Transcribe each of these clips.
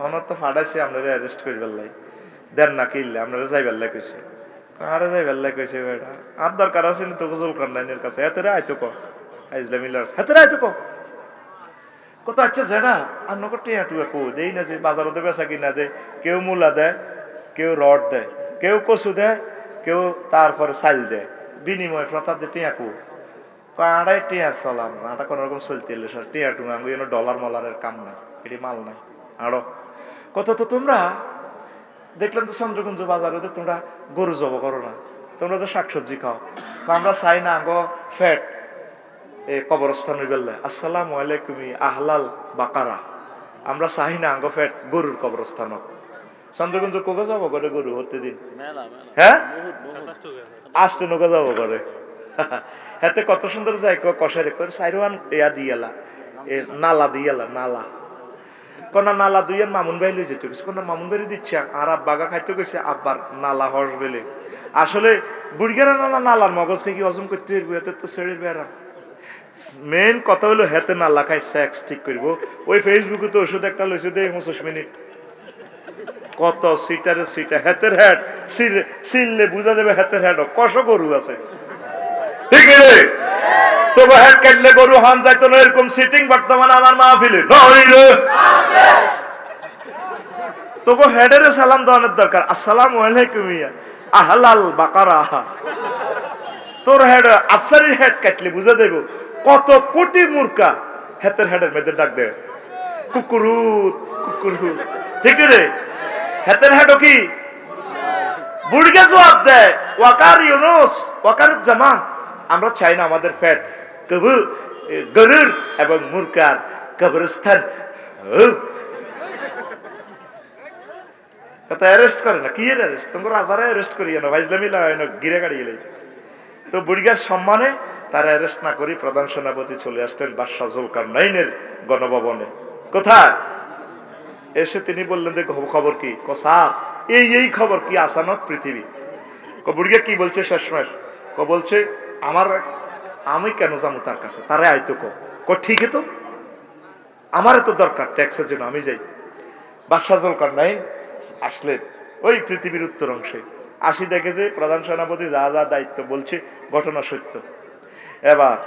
অনত তো ফাটাইছে আপনারা অ্যারেস্ট করি বেল্লাই দেন না কিনলে আপনারা যাই বেল্লাই কইছে আরে যাই বেল্লাই কইছে বেটা আর দরকার আছে না তো গোসল করনাইনের কাছে এতরে আইতো ক ইসলামিলার এতরে আইতো ক কত আচ্ছা জেডা আর নকর টিয়া টুয়া কো দেই না যে বাজারতে বেচা কিনা দেয় কেউ মূলা দেয় কেউ রড দেয় কেউ কচু দেয় কেউ তারপরে চাল দেয় বিনিময় প্রথা যে টিয়া কো আড়াই টিয়া চলাম আটা কোন রকম চলতে এলে টিয়া টুঙা ডলার মলারের কাম নাই এটি মাল নাই আরো কত তো তোমরা দেখলাম তো চন্দ্রকুঞ্জ বাজারে তোমরা গরু জব করো না তোমরা তো শাকসবজি খাও আমরা চাই না আঙ্গ ফ্যাট এ কবরস্থান বেললে আসসালামু আলাইকুম আহলাল বাকারা আমরা চাই না আঙ্গ ফ্যাট গরুর কবরস্থান চন্দ্রকুঞ্জ কোকে যাবো করে গরু হতে দিন হ্যাঁ আসতে নৌকা যাবো করে হাতে কত সুন্দর যাই কষাই রেখে সাইরওয়ান ইয়া দিয়ালা এ নালা দিয়ালা নালা কোন নালা দুইয়ান মামুন ভাই লই যেতে গেছে কোন মামুন ভাই দিচ্ছে আর আব্বাগা খাইতে গেছে আব্বার নালা হর্স বেলে আসলে বুড়িগারা নালার মগজকে কি হজম করতে পারবো এতে তো শরীর বেড়া মেন কথা হলো হেতে নালা খাই সেক্স ঠিক করবো ওই ফেসবুকে তো ওষুধ একটা লইছে দেয় 25 মিনিট কত সিটারে সিটা হেতের হেড সিললে বুঝা যাবে হেতের হেড কষ গরু আছে ঠিক আছে তবু হেড কাটলে গরু হান যাইতো না এরকম সিটিং বর্তমানে আমার মাহফিলে নইলে তবু হেডের সালাম দেওয়ানোর দরকার আসসালামু আলাইকুম আহলাল বাকারা তোর হেড আফসারির হেড কাটলে বুঝা দেব কত কোটি মূর্খা হেতের হেডের মেয়েদের ডাক দেয় কুকুরুত কুকুরুত ঠিক রে হেতের হেডও কি বুড়িকে জবাব দেয় ওয়াকার ইউনুস ওয়াকারুত জামান আমরা চাই না আমাদের ফ্যাট কবু গরুর এবং মূর্খার কবরস্থান কথা অ্যারেস্ট করে না কি অ্যারেস্ট তোমার রাজারা অ্যারেস্ট করিয়ে না ভাইজলামি লাগাই না গিরে গাড়ি গেলে তো বুড়িগার সম্মানে তারা অ্যারেস্ট না করি প্রধান সেনাপতি চলে আসতেন বাদশাহ জুলকারনাইনের গণভবনে কোথায় এসে তিনি বললেন যে খবর কি কসা এই খবর কি আসানত পৃথিবী বুড়িগা কি বলছে শেষমেশ বলছে আমি কেন যাবো তার কাছে তারে আইতো ক ঠিক তো আমার তো দরকার ট্যাক্সের জন্য আমি যাই বাদশাহ জুলকারনাইন আসলেন ওই পৃথিবীর উত্তর অংশে আসি দেখে যে প্রধান সেনাপতি যা যা দায়িত্ব বলছে ঘটনা সত্য এবার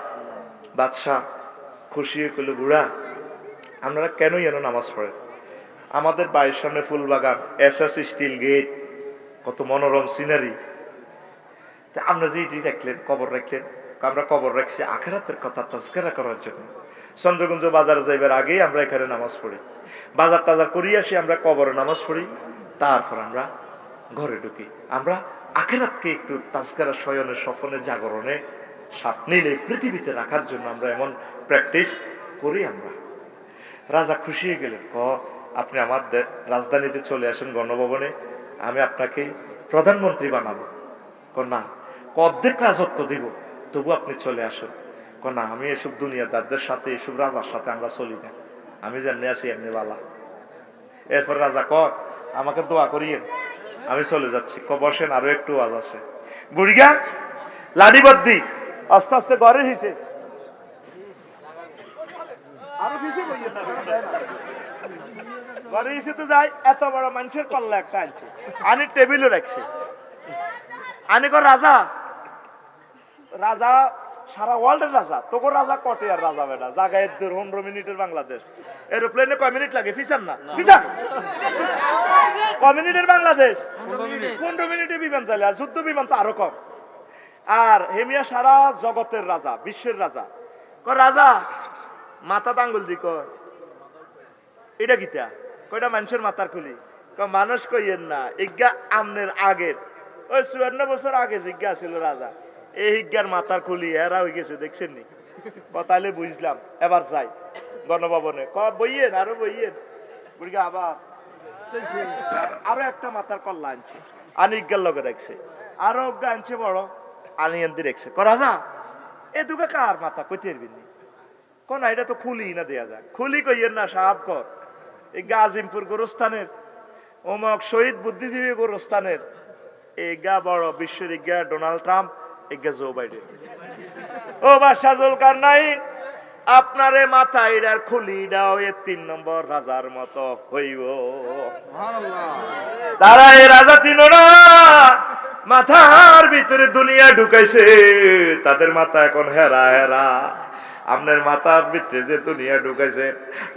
বাদশাহ খুশি হয়ে কইল বুড়া আপনারা কেনই এনো নামাজ পড়েন আমাদের বাড়ির সামনে ফুল বাগান এসএস স্টিল গেট কত মনোরম সিনারি আমরা যে রাখলেন কবর রাখলেন আমরা কবর রাখছি আখেরাতের কথা তাজকিরা করার জন্য চন্দ্রকুঞ্জ বাজারে যাইবার আগেই আমরা এখানে নামাজ পড়ি বাজার টাজার করি আসি আমরা কবরে নামাজ পড়ি তারপর আমরা ঘরে ঢুকি আমরা আখেরাতকে একটু তাজকিরা শয়নে স্বপনে জাগরণে সাপ নিলে পৃথিবীতে রাখার জন্য আমরা এমন প্র্যাকটিস করি আমরা রাজা খুশি হয়ে গেলেন আপনি আমার রাজধানীতে চলে আসেন গণভবনে আমি আপনাকে প্রধানমন্ত্রী বানাবো না অর্ধেক রাজত্ব দিব তবু আপনি চলে আসুন না আমি এসব দুনিয়াদারদের সাথে এসব রাজার সাথে আমরা চলি না আমি যেমনি আছি এমনি বালা এরপর রাজা আমাকে দোয়া করিয়েন আমি চলে যাচ্ছি বসেন আরো একটু আওয়াজ আছে বুড়িগা লাডিবদ্দি আস্তে আস্তে ঘরে হিসে আরো কিছু ঘরে এসে তো যাই এত বড় মানুষের পাল্লা একটা আনছে আনি টেবিলও রাখছে আনি রাজা রাজা সারা ওয়ার্ল্ডের রাজা তোকে রাজা কটে আর রাজা বেটা জায়গায় 15 মিনিটের বাংলাদেশ এরোপ্লেনে কয় মিনিট লাগে ফিসান না ফিসান কয় মিনিটের বাংলাদেশ 15 মিনিটে বিমান চলে আর যুদ্ধ বিমান তো আরো কম আর হেমিয়া সারা জগতের রাজা বিশ্বের রাজা রাজা মাথা আঙ্গুল দি কয় এটা গীতা কয়টা মানুষের মাথার খুলি মানুষ কইয়েন না ইজ্ঞা আমনের আগের ওই 54 বছর আগে জিজ্ঞা ছিল রাজা এই হিজ্ঞার মাথার খুলি এরা হয়ে গেছে দেখছেন নি তাহলে বুঝলাম এবার যাই গণভবনে বইয়েন আরো বইয়েন বুড়িগা আবার আরো একটা মাথার কল্লা আনছে আনি ইজ্ঞার লগে রাখছে আরো অজ্ঞা আনছে বড় আনি আনতে রেখছে রাজা এ দুগা কার মাথা কইতে পারবি নি না এটা তো খুলি না দেয়া যায় খুলি কইয়েন না সাহাব কর এই গাজিমপুর গোরস্থানের অমক শহীদ বুদ্ধিজীবী গোরস্থানের এগা বড় বিশ্বের ইজ্ঞা ডোনাল্ড ট্রাম্প এগা জো বাইডেন ও বাদশাহ জুলকারনাইন আপনারে মাথা এটার খুলি দাও, এ 3 নম্বর রাজার মতো হইব। তারা এই রাজা চিন না, মাথার ভিতরে দুনিয়া ঢুকাইছে, তাদের মাথা এখন হেরা হেরা। আপনার মাথার ভিতরে যে দুনিয়া ঢুকাইছে,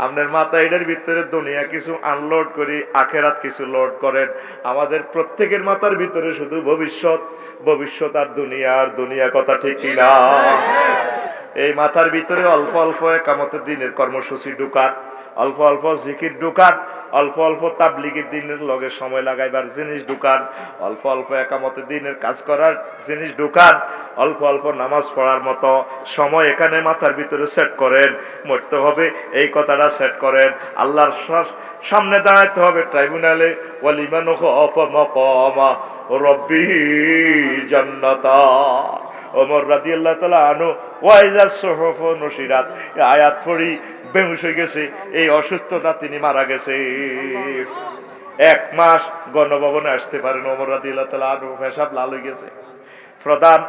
আপনার মাথা এটার ভিতরে দুনিয়া কিছু আনলোড করি, আখেরাত কিছু লোড করেন। আমাদের প্রত্যেকের মাথার ভিতরে শুধু ভবিষ্যৎ, ভবিষ্যৎ আর দুনিয়া কথা ঠিক কিনা? এই মাথার ভিতরে অল্প অল্প একামতের দিনের কর্মসূচি ঢুকান, অল্প অল্প জিকির ঢুকান, অল্প অল্প তাবলিগের দিনের লগে সময় লাগাইবার জিনিস ঢুকান, অল্প অল্প একামতের দিনের কাজ করার জিনিস ঢুকান, অল্প অল্প নামাজ পড়ার মতো সময় এখানে মাথার ভিতরে সেট করেন। মরতে হবে এই কথাটা সেট করেন। আল্লাহর সামনে দাঁড়াইতে হবে ট্রাইব্যুনালে। ওয়ালিমান খাফা মাকামা রাব্বিহি জান্নাতা। ওমর রাদিয়াল্লাহু তাআলা আনহু ওয়াইজাস সুহুফ নুশিরাত আয়াত পড়ি বেহুশ হয়ে গেছে। এই অসুস্থতা তিনি মারা গেছে। 1 মাস গণভবনে আসতে পারেন ওমর রাদিয়াল্লাহু তাআলা আনহু, পেশাব লাল হয়ে গেছে। প্রধান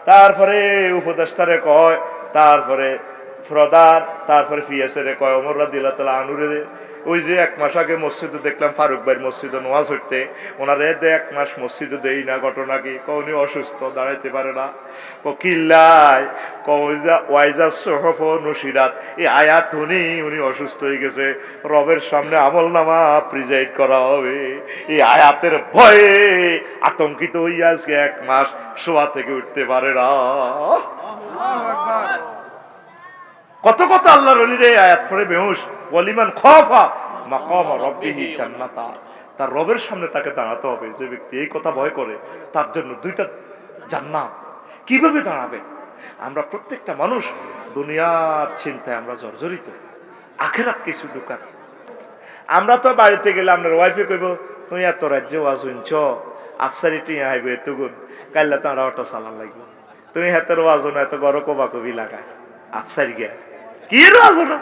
তারপরে উপদেষ্টারে কয়, তারপরে প্রধান, তারপরে পিএসএ কয় ওমর রাদিয়াল্লাহু তাআলা আনহুরে, ওই যে 1 মাস আগে মসজিদে দেখলাম ফারুক ভাইয়ের মসজিদে নামাজ হইতে, ওনারে 1 মাস মসজিদে দেই না, ঘটনা কি? উনি অসুস্থ, দাঁড়াইতে পারে না। কিল্লাই ওয়াইজা সুহুফ নুশিরাত এই আয়াত উনি অসুস্থ হয়ে গেছে, রবের সামনে আমল নামা প্রিজাইড করা হবে। এই আয়াতের ভয়ে আতঙ্কিত হইয়া আজকে 1 মাস শোয়া থেকে উঠতে পারে না। কত কত আল্লাহর ওলিরে আয়াত পড়ে বেহুশ। ওয়ালিমান খাফা মাকাম রাব্বিহি জান্নাতা। তার রবের সামনে তাকে দাঁড়াতে হবে। যে ব্যক্তি এই কথা ভয় করে তার জন্য 2টা জান্নাত। কিভাবে দাঁড়াবে? আমরা প্রত্যেকটা মানুষ দুনিয়ার চিন্তায় আমরা জর্জরিত, আখেরাত কিছু ঢুকান। আমরা তো বাড়িতে গেলে আপনার ওয়াইফে কইব, তুই এত রাজ্যে ওয়াজ শুনছ, আফসারিটি আইব এতগুণ, কাইলে তাঁরা অটো চালান লাগবে। তুমি হাতের ওয়াজ না এত বড় কবা কবি লাগায় আফসারি গিয়া কি ওয়াজ না?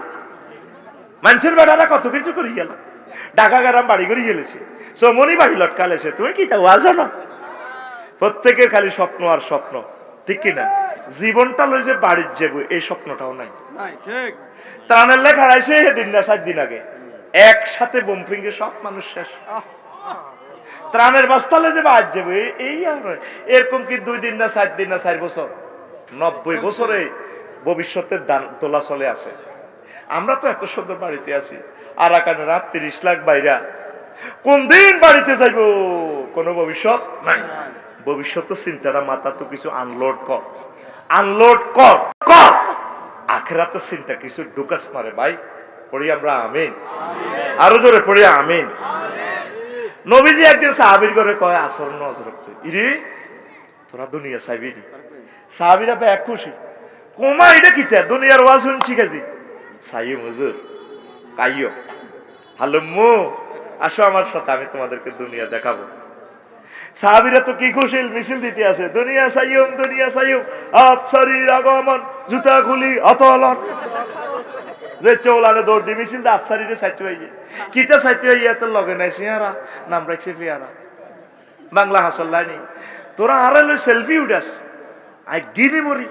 মানুষের বেড়ারা কত কিছু করি গেল, ঢাকা গ্রাম বাড়ি করে গেলেছে, সমনি বাড়ি লটকালেছে, তুমি কি তা ওয়াজ না? প্রত্যেকের খালি স্বপ্ন আর স্বপ্ন, ঠিক কিনা? জীবনটা লই যে বাড়ির যাবো এই স্বপ্নটাও নাই। ত্রাণের লেখা আছে সেদিন না 7 দিন আগে, একসাথে বোম ফিঙ্গে সব মানুষ শেষ। ত্রাণের বস্তালে যে বাদ যাবে এই এরকম কি 2 দিন না 7 দিন না 4 বছর, 90 বছরে ভবিষ্যতের দোলা চলে আছে। আমরা তো এত সুন্দর বাড়িতে আছি, আরাকানে রাত 30 লাখ বাইরা, কোন দিন বাড়িতে যাইব কোনো ভবিষ্যৎ নাই। ভবিষ্যতের চিন্তাটা মাথা তো কিছু আনলোড কর, আনলোড কর কর। আখিরাতের চিন্তা কিছু ঢুকাস না রে ভাই। পড়ি আমরা আমিন, আরো জোরে পড়ি আমিন। নবীজি একদিন সাহাবীর ঘরে কয়, আসর নজর ইরে তোরা দুনিয়া চাইবি নি? সাহাবীরা এক খুশি, কোমা এটা কিতা দুনিয়ার ওয়াজ শুনছি কাজী সাইয়ো হুজুর কাইয়ো হালুম্মু, আসো আমার সাথে, আমি তোমাদেরকে দুনিয়া দেখাবো। সাহাবীরা তো কি খুশি, মিছিল দিতে আছে, দুনিয়া সাইয়ুম আফসারির আগমন, জুতা খুলি অতলন, যে চৌলানে দৌড় দি মিছিল আফসারিরে সাইতে হইয়ে কিতা সাইতে হইয়ে এত লগে নাই সিহারা নাম রাখছে ফিয়ারা বাংলা হাসাল্লানি। তোরা আড়ালে সেলফি উঠাস, আই গিনি মরি,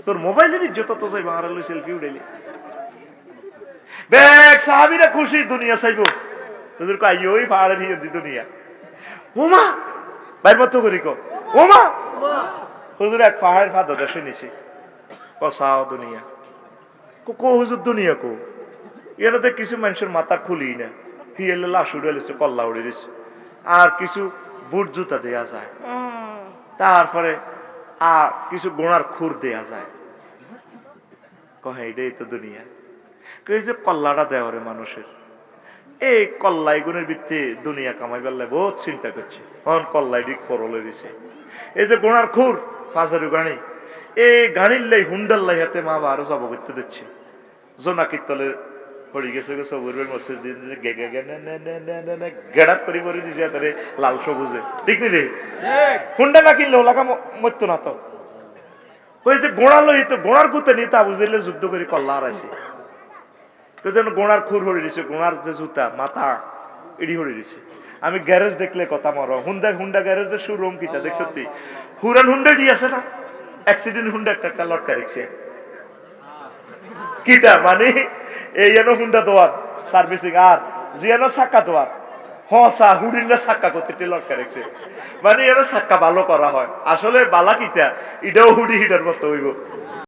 তোর মোবাইলের ইজ্জত তো চাইব, আড়ালে সেলফি উঠাইলি বেগ। সাহাবীরা খুশি, দুনিয়া চাইব। হুজুর কই ওই পাহাড়ে নিয়ে দি দুনিয়া। ওমা বাইর মতো করি কো ওমা, হুজুর এক পাহাড়ের ফাদা দেশে নিছি, কসাও দুনিয়া কো হুজুর দুনিয়া কো, এনাতে কিছু মানুষের মাথা খুলি না, হিয়েলে লাশ উড়ে লিছে, কল্লা উড়ে দিছে, আর কিছু বুট জুতা দেয়া যায়, তারপরে আর কিছু গোড়ার খুর দেয়া যায়। কহে এটাই তো দুনিয়া। কে যে কল্লাটা দেওয়া রে মানুষের, এই কল্লাই গুণের ভিত্তি দুনিয়া কামাই বেলায় বহুত চিন্তা করছে, হন কল্লাই দিক ফরলে দিছে। এই যে গোড়ার খুর ফাজারু গাড়ি, এই গাড়ির লাই হুন্ডার লাই হাতে মা আরো জব করতে দিচ্ছে, জোনাকির তলে পড়ে গেছে গেছে বলবেন মসজিদ গেড়াপ করে পরে দিছে তারে লাল সবুজে, ঠিক নি রে? হুন্ডা না কিনলে ওলাকা মরতো না তো। ওই যে গোড়া লই তো গোড়ার গুতে নিয়ে তা বুঝলে যুদ্ধ করে কল্লা হারাইছে, যেন গোড়ার খুর হরে দিছে, গোড়ার যে জুতা মাথা এডি হরে দিছে। আমি গ্যারেজ দেখলে কথা মর, হুন্ডা গ্যারেজের শোরুম কিটা দেখ, সত্যি হুরান হুন্ডা ডি আছে না, অ্যাক্সিডেন্ট হুন্ডা একটা লটকা রেখছে, কিটা মানে এই এনো হুন্ডা দোয়ার সার্ভিসিং আর জিয়ানো সাক্কা দোয়ার হসা হুডিল্লা সাক্কা করতে টেলর কারেকছে মানে এনো সাক্কা ভালো করা হয় আসলে বালা কিটা এটাও হুডি হিটার মতো হইব